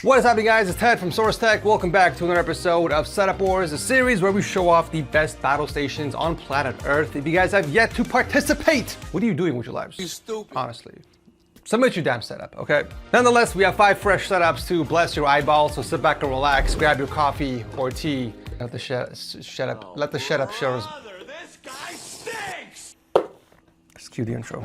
What is happening, guys? It's Ted from Source Tech. Welcome back to another episode of Setup Wars, a series where we show off the best battle stations on planet Earth. If you guys have yet to participate, what are you doing with your lives? You stupid. Honestly. Submit your damn setup, okay? Nonetheless, we have 5 fresh setups to bless your eyeballs, so sit back and relax, grab your coffee or tea. Let the shut up shows. This guy stinks! Let's cue the intro.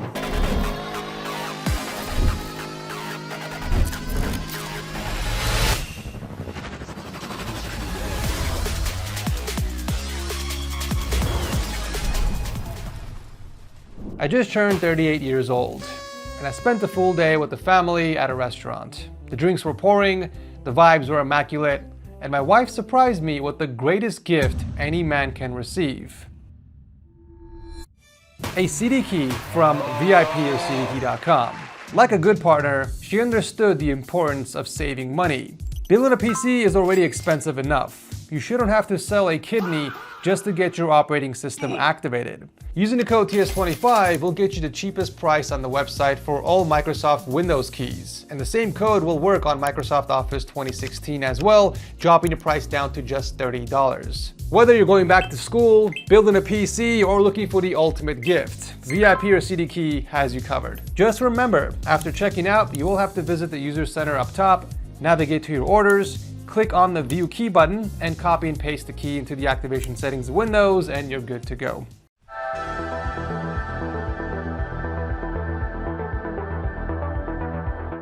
I just turned 38 years old, and I spent the full day with the family at a restaurant. The drinks were pouring, the vibes were immaculate, and my wife surprised me with the greatest gift any man can receive. A CD key from VIPOCDkey.com. Like a good partner, she understood the importance of saving money. Building a PC is already expensive enough. You shouldn't have to sell a kidney just to get your operating system activated. Using the code TS25 will get you the cheapest price on the website for all Microsoft Windows keys. And the same code will work on Microsoft Office 2016 as well, dropping the price down to just $30. Whether you're going back to school, building a PC, or looking for the ultimate gift, VIP or CD Key has you covered. Just remember, after checking out, you will have to visit the user center up top, navigate to your orders, click on the View Key button, and copy and paste the key into the activation settings of Windows, and you're good to go.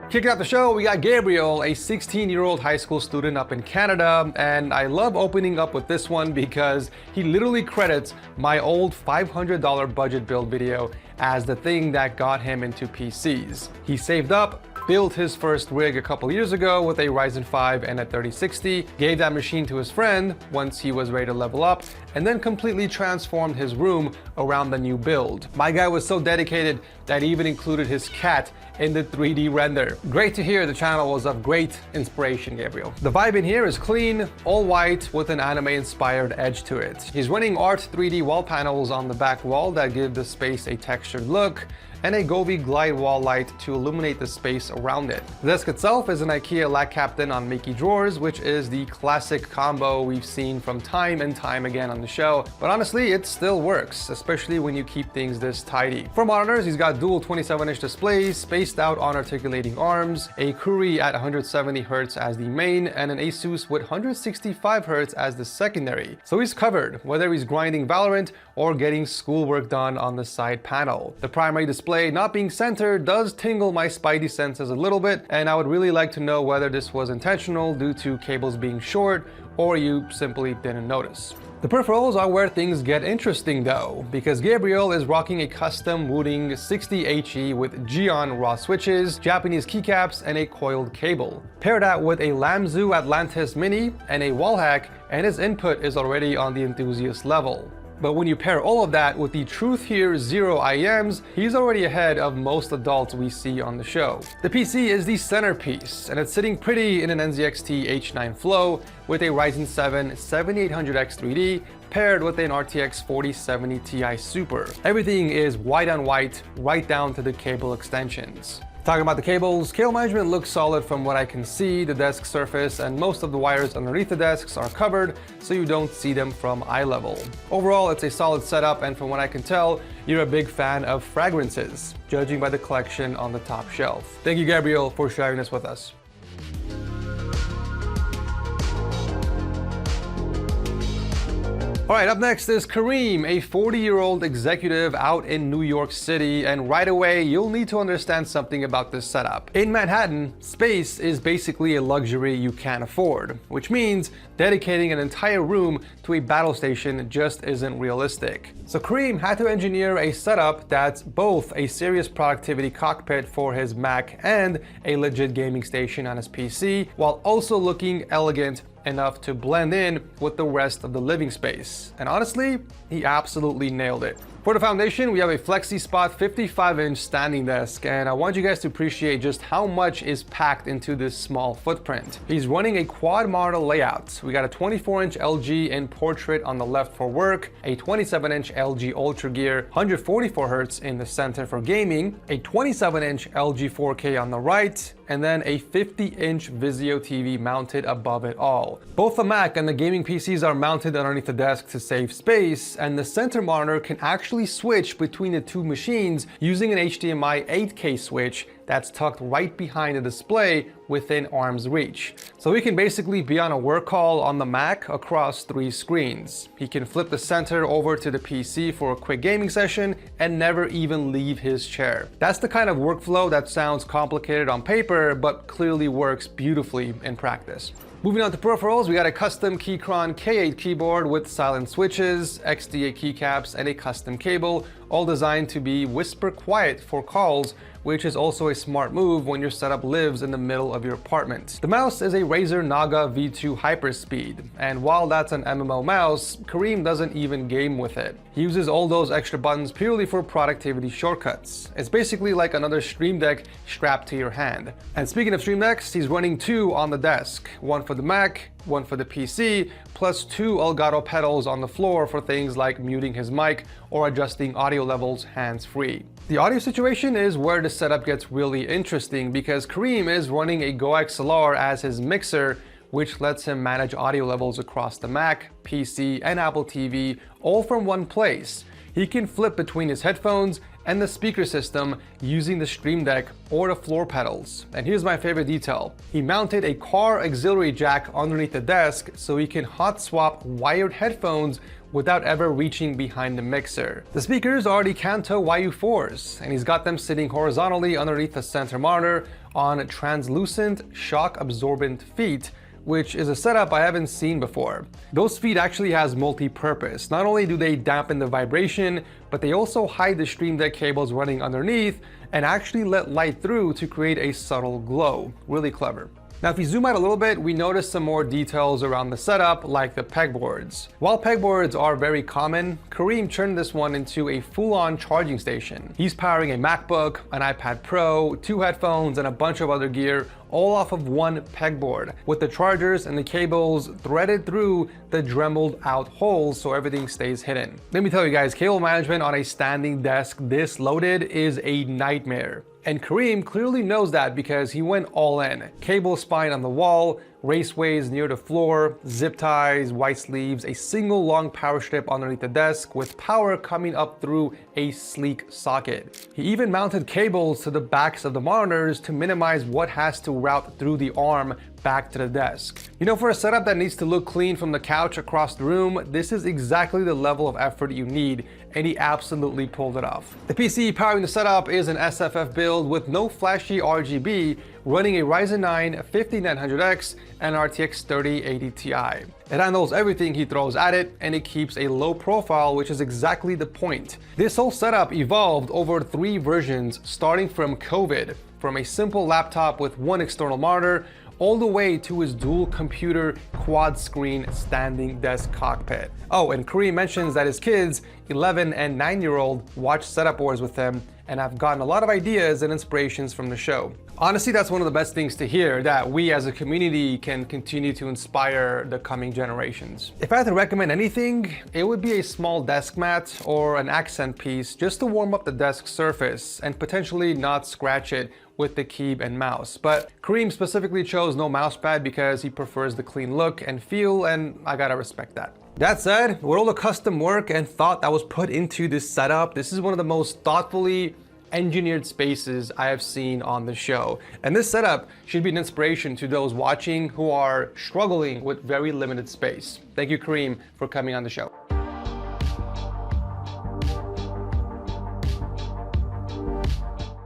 Kicking out the show, we got Gabriel, a 16-year-old high school student up in Canada, and I love opening up with this one because he literally credits my old $500 budget build video as the thing that got him into PCs. He saved up, built his first rig a couple years ago with a Ryzen 5 and a 3060, gave that machine to his friend once he was ready to level up, and then completely transformed his room around the new build. My guy was so dedicated that he even included his cat in the 3D render. Great to hear the channel was of great inspiration, Gabriel. The vibe in here is clean, all white with an anime-inspired edge to it. He's running Art 3D wall panels on the back wall that give the space a textured look, and a Govee glide wall light to illuminate the space around it. The desk itself is an IKEA Lack Captain on Mickey drawers, which is the classic combo we've seen from time and time again on the show, but honestly, it still works, especially when you keep things this tidy. For monitors, he's got dual 27-inch displays, spaced out on articulating arms, a Curie at 170Hz as the main, and an Asus with 165Hz as the secondary. So he's covered, whether he's grinding Valorant or getting schoolwork done on the side panel. The primary display not being centered does tingle my spidey senses a little bit, and I would really like to know whether this was intentional due to cables being short or you simply didn't notice. The peripherals are where things get interesting though, because Gabriel is rocking a custom Wooting 60HE with Geon raw switches, Japanese keycaps, and a coiled cable. Pair that with a Lamzu Atlantis Mini and a wall hack, and his input is already on the enthusiast level. But when you pair all of that with the Truth Here Zero IEMs, he's already ahead of most adults we see on the show. The PC is the centerpiece, and it's sitting pretty in an NZXT H9 Flow with a Ryzen 7 7800X 3D paired with an RTX 4070 Ti Super. Everything is white on white, right down to the cable extensions. Talking about the cables, cable management looks solid from what I can see. The desk surface and most of the wires underneath the desks are covered, so you don't see them from eye level. Overall, it's a solid setup, and from what I can tell, you're a big fan of fragrances, judging by the collection on the top shelf. Thank you, Gabriel, for sharing this with us. All right, up next is Kareem, a 40-year-old executive out in New York City, and right away, you'll need to understand something about this setup. In Manhattan, space is basically a luxury you can't afford, which means dedicating an entire room to a battle station just isn't realistic. So Kareem had to engineer a setup that's both a serious productivity cockpit for his Mac and a legit gaming station on his PC, while also looking elegant enough to blend in with the rest of the living space. And honestly, he absolutely nailed it. For the foundation, we have a FlexiSpot 55-inch standing desk, and I want you guys to appreciate just how much is packed into this small footprint. He's running a quad monitor layout. We got a 24-inch LG in portrait on the left for work, a 27-inch LG Ultra Gear 144 Hz in the center for gaming, a 27-inch LG 4K on the right, and then a 50-inch Vizio TV mounted above it all. Both the Mac and the gaming PCs are mounted underneath the desk to save space, and the center monitor can actually switch between the two machines using an HDMI 8K switch that's tucked right behind the display within arm's reach. So he can basically be on a work call on the Mac across 3 screens. He can flip the center over to the PC for a quick gaming session and never even leave his chair. That's the kind of workflow that sounds complicated on paper, but clearly works beautifully in practice. Moving on to peripherals, we got a custom Keychron K8 keyboard with silent switches, XDA keycaps, and a custom cable, all designed to be whisper quiet for calls, which is also a smart move when your setup lives in the middle of your apartment. The mouse is a Razer Naga V2 Hyperspeed, and while that's an MMO mouse, Kareem doesn't even game with it. He uses all those extra buttons purely for productivity shortcuts. It's basically like another Stream Deck strapped to your hand. And speaking of Stream Decks, he's running 2 on the desk, one for the Mac, one for the PC, plus 2 Elgato pedals on the floor for things like muting his mic or adjusting audio levels hands-free. The audio situation is where the setup gets really interesting because Kareem is running a Go XLR as his mixer, which lets him manage audio levels across the Mac, PC, and Apple TV all from one place. He can flip between his headphones and the speaker system using the Stream Deck or the floor pedals. And here's my favorite detail. He mounted a car auxiliary jack underneath the desk so he can hot swap wired headphones without ever reaching behind the mixer. The speakers are the Kanto YU4s, and he's got them sitting horizontally underneath the center monitor on translucent shock-absorbent feet, which is a setup I haven't seen before. Those feet actually has multi-purpose. Not only do they dampen the vibration, but they also hide the Stream Deck cables running underneath and actually let light through to create a subtle glow. Really clever. Now, if we zoom out a little bit, we notice some more details around the setup, like the pegboards. While pegboards are very common, Kareem turned this one into a full-on charging station. He's powering a MacBook, an iPad Pro, 2 headphones, and a bunch of other gear, all off of one pegboard, with the chargers and the cables threaded through the dremeled out holes so everything stays hidden. Let me tell you guys, cable management on a standing desk this loaded is a nightmare. And Kareem clearly knows that because he went all in. Cable spine on the wall, raceways near the floor, zip ties, white sleeves, a single long power strip underneath the desk with power coming up through a sleek socket. He even mounted cables to the backs of the monitors to minimize what has to route through the arm back to the desk. You know, for a setup that needs to look clean from the couch across the room, this is exactly the level of effort you need, and he absolutely pulled it off. The PC powering the setup is an SFF build with no flashy RGB, running a Ryzen 9 5900X and RTX 3080 Ti. It handles everything he throws at it, and it keeps a low profile, which is exactly the point. This whole setup evolved over 3 versions, starting from COVID, from a simple laptop with 1 external monitor, all the way to his dual computer quad screen standing desk cockpit. Oh, and Kareem mentions that his kids, 11 and 9-year-old, watch setup wars with him, and I've gotten a lot of ideas and inspirations from the show. Honestly, that's one of the best things to hear, that we as a community can continue to inspire the coming generations. If I had to recommend anything, it would be a small desk mat or an accent piece just to warm up the desk surface and potentially not scratch it with the keyboard and mouse. But Kareem specifically chose no mousepad because he prefers the clean look and feel, and I gotta respect that. That said, with all the custom work and thought that was put into this setup, this is one of the most thoughtfully engineered spaces I have seen on the show. And this setup should be an inspiration to those watching who are struggling with very limited space. Thank you, Kareem, for coming on the show.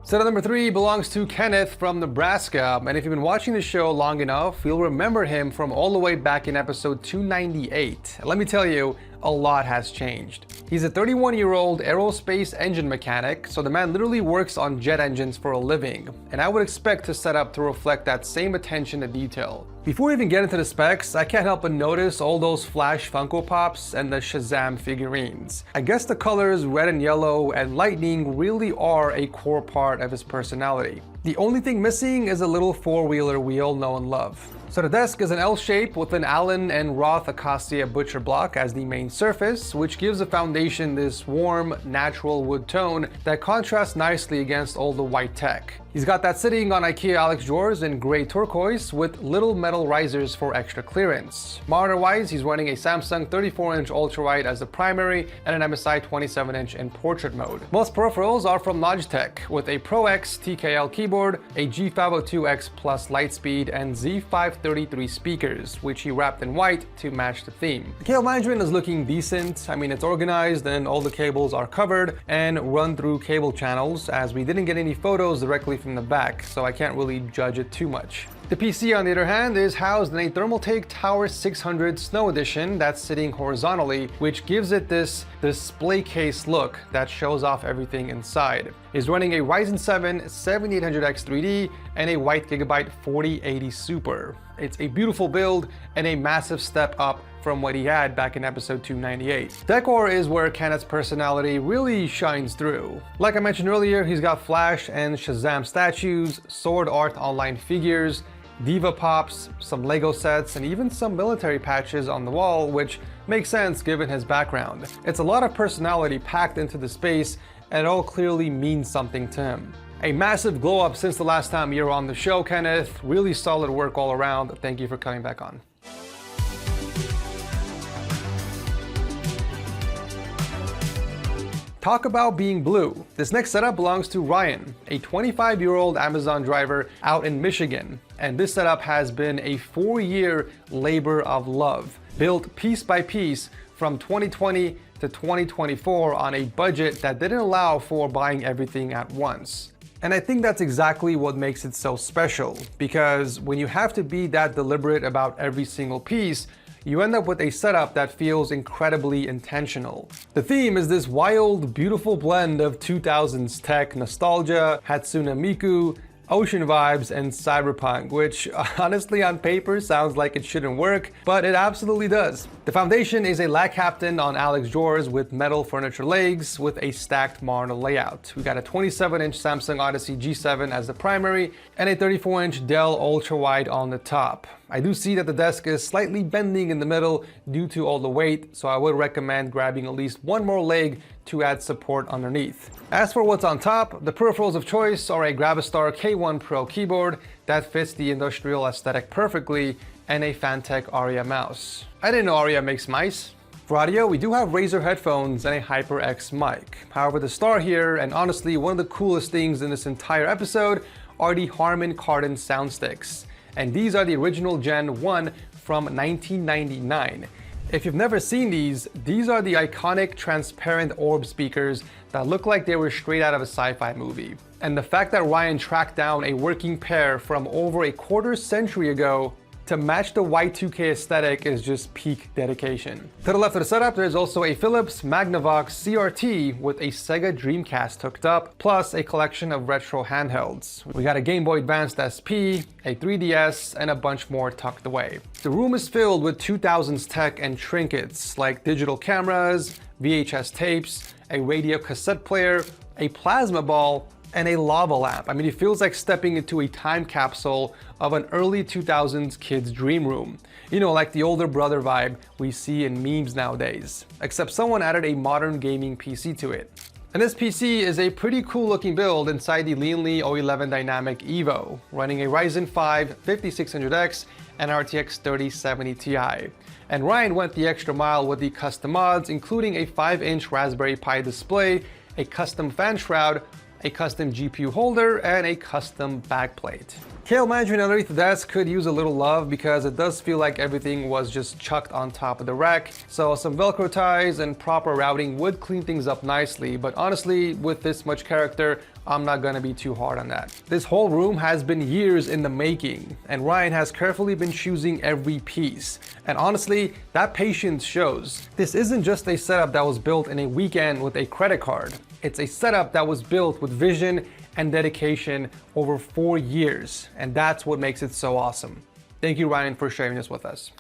Setup number 3 belongs to Kenneth from Nebraska, and if you've been watching the show long enough, you'll remember him from all the way back in episode 298. Let me tell you, a lot has changed. He's a 31-year-old aerospace engine mechanic, so the man literally works on jet engines for a living, and I would expect his setup to reflect that same attention to detail. Before we even get into the specs, I can't help but notice all those Flash Funko Pops and the Shazam figurines. I guess the colors red and yellow and lightning really are a core part of his personality. The only thing missing is a little four-wheeler we all know and love. So the desk is an L shape with an Allen and Roth Acacia butcher block as the main surface, which gives the foundation this warm, natural wood tone that contrasts nicely against all the white tech. He's got that sitting on IKEA Alex drawers in gray turquoise with little metal risers for extra clearance. Monitor-wise, he's running a Samsung 34-inch ultrawide as the primary and an MSI 27-inch in portrait mode. Most peripherals are from Logitech with a Pro X TKL keyboard, a G502X Plus Lightspeed, and Z533 speakers, which he wrapped in white to match the theme. The cable management is looking decent. I mean, it's organized and all the cables are covered and run through cable channels, as we didn't get any photos directly from the back, so I can't really judge it too much. The PC, on the other hand, is housed in a Thermaltake Tower 600 Snow Edition that's sitting horizontally, which gives it this display case look that shows off everything inside. It's running a Ryzen 7 7800X 3D and a White Gigabyte 4080 Super. It's a beautiful build and a massive step up from what he had back in episode 298. Decor is where Kenneth's personality really shines through. Like I mentioned earlier, he's got Flash and Shazam statues, Sword Art online figures, Diva Pops, some Lego sets, and even some military patches on the wall, which makes sense given his background. It's a lot of personality packed into the space, and it all clearly means something to him. A massive glow up since the last time you were on the show, Kenneth. Really solid work all around. Thank you for coming back on. Talk about being blue. This next setup belongs to Ryan, a 25-year-old Amazon driver out in Michigan. And this setup has been a 4-year labor of love, built piece by piece from 2020 to 2024 on a budget that didn't allow for buying everything at once. And I think that's exactly what makes it so special, because when you have to be that deliberate about every single piece, you end up with a setup that feels incredibly intentional. The theme is this wild, beautiful blend of 2000s tech nostalgia, Hatsune Miku, ocean vibes, and cyberpunk, which honestly on paper sounds like it shouldn't work, but it absolutely does. The foundation is a lag captain on Alex drawers with metal furniture legs with a stacked monitor layout. We got a 27-inch Samsung Odyssey G7 as the primary and a 34-inch Dell ultrawide on the top. I do see that the desk is slightly bending in the middle due to all the weight, so I would recommend grabbing at least one more leg to add support underneath. As for what's on top, the peripherals of choice are a Gravastar K1 Pro keyboard that fits the industrial aesthetic perfectly and a Fantech Aria mouse. I didn't know Aria makes mice. For audio, we do have Razer headphones and a HyperX mic. However, the star here, and honestly one of the coolest things in this entire episode, are the Harman Kardon sound sticks. And these are the original Gen 1 from 1999. If you've never seen these are the iconic transparent orb speakers that look like they were straight out of a sci-fi movie. And the fact that Ryan tracked down a working pair from over a quarter century ago to match the Y2K aesthetic is just peak dedication. To the left of the setup, there's also a Philips Magnavox CRT with a Sega Dreamcast hooked up, plus a collection of retro handhelds. We got a Game Boy Advance SP, a 3DS, and a bunch more tucked away. The room is filled with 2000s tech and trinkets like digital cameras, VHS tapes, a radio cassette player, a plasma ball, and a lava lamp. I mean, it feels like stepping into a time capsule of an early 2000s kid's dream room. You know, like the older brother vibe we see in memes nowadays, except someone added a modern gaming PC to it. And this PC is a pretty cool looking build inside the Leanly O11 Dynamic Evo, running a Ryzen 5 5600X and RTX 3070 Ti. And Ryan went the extra mile with the custom mods, including a 5-inch Raspberry Pi display, a custom fan shroud, a custom GPU holder, and a custom backplate. Cable management underneath the desk could use a little love because it does feel like everything was just chucked on top of the rack. So some Velcro ties and proper routing would clean things up nicely, but honestly, with this much character, I'm not gonna be too hard on that. This whole room has been years in the making, and Ryan has carefully been choosing every piece. And honestly, that patience shows. This isn't just a setup that was built in a weekend with a credit card. It's a setup that was built with vision and dedication over 4 years, and that's what makes it so awesome. Thank you, Ryan, for sharing this with us.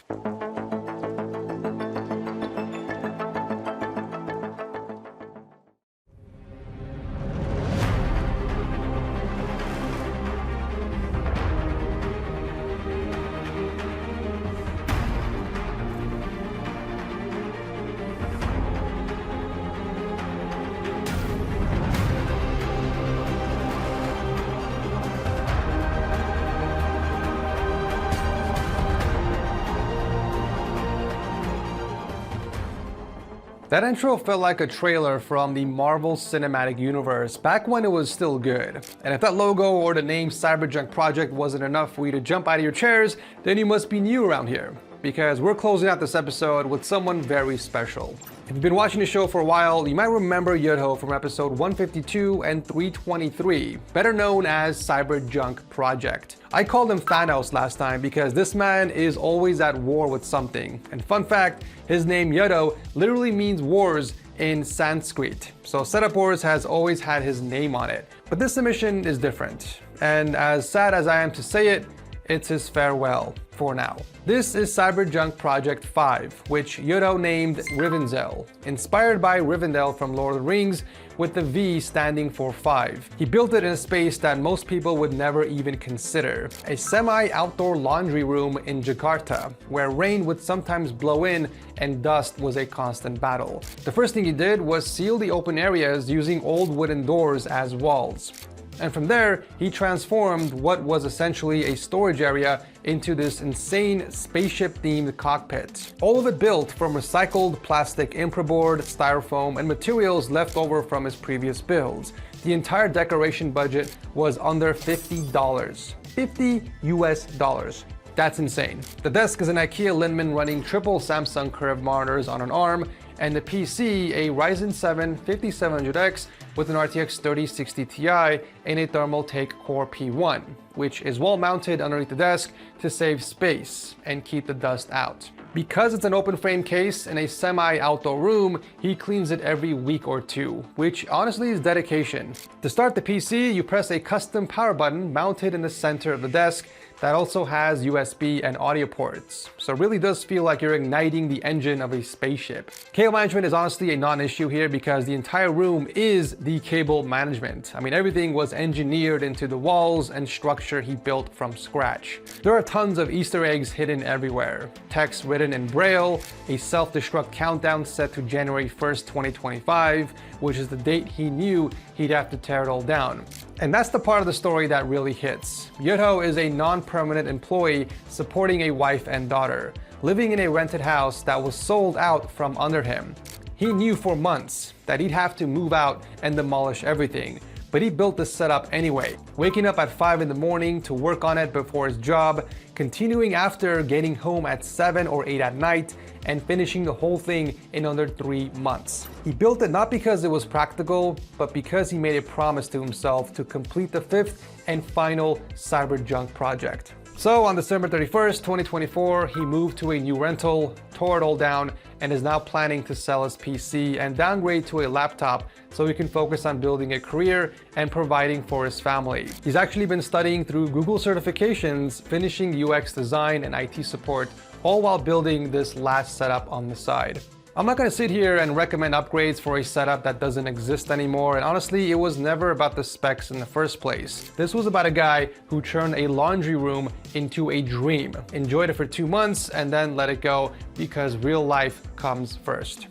That intro felt like a trailer from the Marvel Cinematic Universe back when it was still good. And if that logo or the name Cyberjunk Project wasn't enough for you to jump out of your chairs, then you must be new around here, because we're closing out this episode with someone very special. If you've been watching the show for a while, you might remember Yudho from episode 152 and 323, better known as Cyberjunk Project. I called him Thanos last time because this man is always at war with something. And fun fact, his name Yudho literally means wars in Sanskrit. So Setup Wars has always had his name on it. But this submission is different. And as sad as I am to say it, it's his farewell for now. This is Cyberjunk Project 5, which Yudho named Rivendell, inspired by Rivendell from Lord of the Rings, with the V standing for 5. He built it in a space that most people would never even consider, a semi-outdoor laundry room in Jakarta, where rain would sometimes blow in and dust was a constant battle. The first thing he did was seal the open areas using old wooden doors as walls. And from there, he transformed what was essentially a storage area into this insane spaceship-themed cockpit. All of it built from recycled plastic Improboard, styrofoam, and materials left over from his previous builds. The entire decoration budget was under $50. 50 US dollars. That's insane. The desk is an IKEA Linman running triple Samsung curved monitors on an arm, and the PC a Ryzen 7 5700X with an RTX 3060 Ti and a Thermaltake Core P1, which is well mounted underneath the desk to save space and keep the dust out. Because it's an open frame case in a semi-outdoor room, he cleans it every week or two, which honestly is dedication. To start the PC, you press a custom power button mounted in the center of the desk that also has USB and audio ports. So it really does feel like you're igniting the engine of a spaceship. Cable management is honestly a non-issue here because the entire room is the cable management. I mean, everything was engineered into the walls and structure he built from scratch. There are tons of Easter eggs hidden everywhere. Text written in Braille, a self-destruct countdown set to January 1st, 2025, which is the date he knew he'd have to tear it all down. And that's the part of the story that really hits. Yudho is a non-permanent employee supporting a wife and daughter, living in a rented house that was sold out from under him. He knew for months that he'd have to move out and demolish everything, but he built this setup anyway, waking up at 5 in the morning to work on it before his job, continuing after getting home at 7 or 8 at night, and finishing the whole thing in under 3 months. He built it not because it was practical, but because he made a promise to himself to complete the 5th and final Cyberjunk project. So on December 31st, 2024, he moved to a new rental, tore it all down, and is now planning to sell his PC and downgrade to a laptop so he can focus on building a career and providing for his family. He's actually been studying through Google certifications, finishing UX design and IT support, all while building this last setup on the side. I'm not going to sit here and recommend upgrades for a setup that doesn't exist anymore, and honestly, it was never about the specs in the first place. This was about a guy who turned a laundry room into a dream, enjoyed it for 2 months, and then let it go because real life comes first.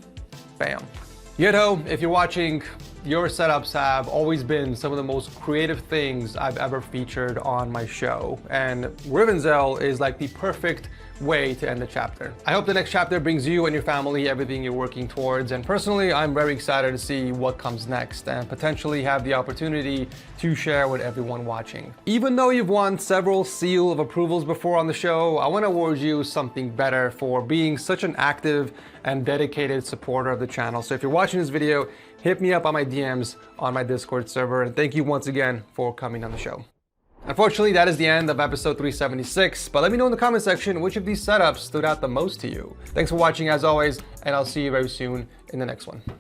Bam. Yudho, if you're watching, your setups have always been some of the most creative things I've ever featured on my show, and Rivenzel is like the perfect way to end the chapter. I hope the next chapter brings you and your family everything you're working towards, and personally, I'm very excited to see what comes next and potentially have the opportunity to share with everyone watching. Even though you've won several seal of approvals before on the show, I want to award you something better for being such an active and dedicated supporter of the channel. So if you're watching this video, hit me up on my DMs on my Discord server, and thank you once again for coming on the show. Unfortunately, that is the end of episode 376, but let me know in the comment section which of these setups stood out the most to you. Thanks for watching as always, and I'll see you very soon in the next one.